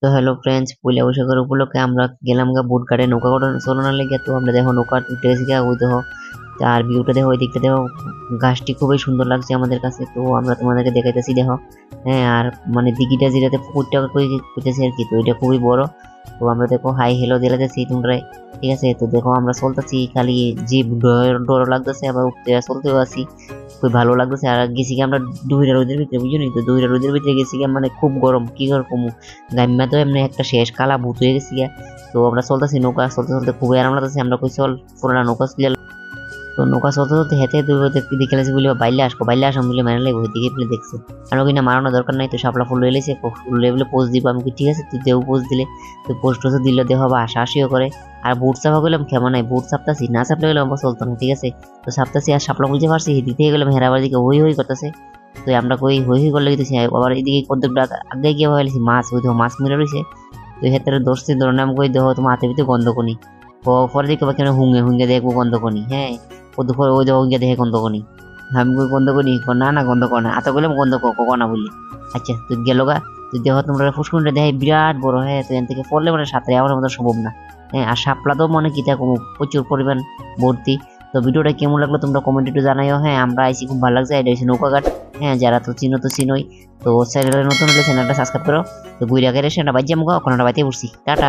তো hello friends, পয়লা বৈশাখের উপলক্ষে আমরা গেলাম গা বোট ঘাটে নৌকা চলানোর লেগে। তো আমরা দেখো নৌকা উঠে গেছি গা, ওই দেখো। আর ভিউটা দেখো, ওই দিকটা দেখো, গাছটি খুবই সুন্দর লাগছে আমাদের কাছে। তো আমরা তোমাদেরকে দেখাইতেছি দেখো। হ্যাঁ, আর মানে দিঘিটা যেটাতে পুকুরটা কইতেছি আর কি, তো এটা খুবই বড়। তো আমরা দেখো হাই হেলো দিলাতেছি তোমরা, ঠিক আছে। তো দেখো আমরা চলতেছি, খালি যে ডর লাগতেছে, আবার উঠতে চলতেও আছি, খুব ভালো লাগতেছে। আর গেছি কি আমরা দুইটা রোদের ভিতরে, বুঝলি তো, দুইটা রোদের ভিতরে গেছি কি, মানে খুব গরম, কি করবো গাইমা তো এমনি একটা শেষ কালা ভূত হয়ে গেছি গা। তো আমরা চলতেছি নৌকা চলতে চলতে, খুবই আরাম লাগতেছে। আমরা কই চল পুরোনা নৌকা চলে। তো নৌকা চলতে চলতে হেঁটে দেখে গেছে বলে বাইলে আসো বলে মেনে লাগবে, ওইদিকে বলে দেখছে। আমি কিনা মারানোর দরকার নাই, তো শাপলা ফুল এলেছে, ফুল বলে পোজ দিব। আমি কি ঠিক আছে, তুই দেও পোজ দিলে। তো পোস্ট টোস্ট দিলে দেহ বা হাসাহাসিও করে। আর বুট চাপা করলাম কেমন নাই, বুট চাপতাছি না, চাপলে গেলে আমার চলতো না, ঠিক আছে। তো চাপতাছি আর শাপলা বুঝতে পারছি, দিতে গেলাম হেরাবার দিকে হই হই করতেছে। তো আমরা কই হই হই করলে গেছি, আবার এদিকে কদ্দুকটা আগে গিয়ে ভাবছি মাছ, ওই দেখো মাছ মেরে রয়েছে। তো হেতারে দোষতে ধরুন আমি কই দেখো তোমার হাতে ভিতরে গন্ধ কনি। পরে দেখতে পাচ্ছি হুঙ্গে হুঙ্গে দেখবো গন্ধ কনি, হ্যাঁ। ও দুপুর ওই দেখো হুঙ্গে দেখে গন্ধ কনি। আমি কই গন্ধ কনি, না না গন্ধ কর না, আতা বললাম গন্ধ কনা বললি। আচ্ছা তুই গেল গা। তুই দেখো তোমরা ফুসকুনটা দেখে বিরাট বড়, হ্যাঁ। তো এখান থেকে পড়লে মানে সাঁতরে আমার মতো সম্ভব না, হ্যাঁ। আর শাপলা তো মনে কি থাকবো প্রচুর পরিমাণ ভর্তি। তো ভিডিওটা কেমন লাগলো তোমরা কমেন্টে একটু জানাইও, হ্যাঁ। আমরা আইসি, খুব ভালো লাগছে, এটা হচ্ছে নৌকাঘাট। হ্যাঁ, যারা তো চিনো তো চিনোই। তো চ্যানেলটা নতুন হলে চ্যানেলটা সাবস্ক্রাইব করো। তো বুইরা গেলে সেটা বাজ্যা মুখা, ওখানে বাইতে পড়ছি, টাটা।